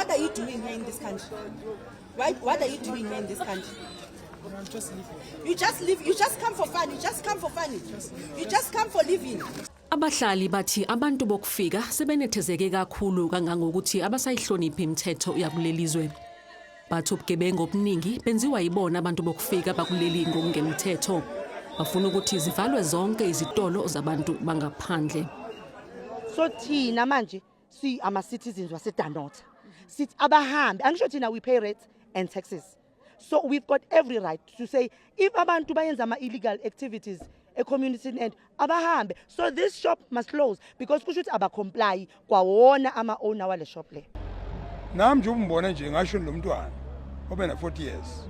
what are you doing here in this country? Right? What are you doing here in this country? I'm just living. You just live. You just come for fun. You just come for fun. You just come for living. Abahlali bathi abantu bokufika sebenethezeke kakhulu kangangokuthi abasayihloniphi imithetho yakulelizwe. Bathi ubugebengu obuningi benziwa yibona abantu bokufika bakuleli ngokungemthetho. Bafuna ukuthi zivalwe zonke izitolo zabantu bangaphandle. So thina manje si ama citizens waseDanota. Sithi abahambe angisho thina we pay rates and taxes. So we've got every right to say if abantu bayenza ama illegal activities a community and abahambe. So this shop must close because kusho ukuthi abacomply kwawona ama owner wale shop le. Nami nje umbona nje ngasho lo mntwana obena 40 years.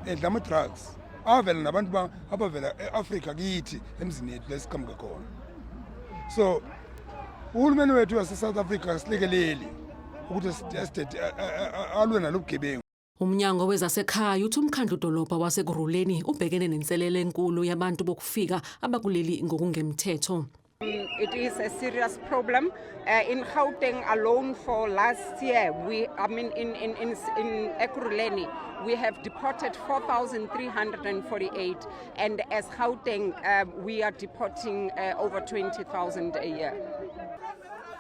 Edla ama drugs. Avela nabantu abavela eAfrica kithi emzini yethu lesiqhamuka khona. So uhulumeni wethu wase South Africa silekeleli ukuthi estate alwe nalobugebengu. Umnyango wezasekhaya uthi umkhandlu dolobha waseGuruleni ubhekene nenselele enkulu yabantu bokufika abakuleli ngokungemthetho. It is a serious problem. In Gauteng alone for last year, in Ekurhuleni, we have deported 4,348, and as Gauteng, we are deporting over 20,000 a year.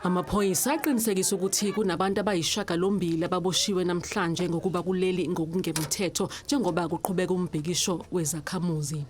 Amaphoyisa aqinisekisa ukuthi kunabantu abayishagalombili ababoshiwe namhlanje ngokuba kuleli ngokungemthetho njengoba kuqhubeka umbhikisho wezakhamuzi.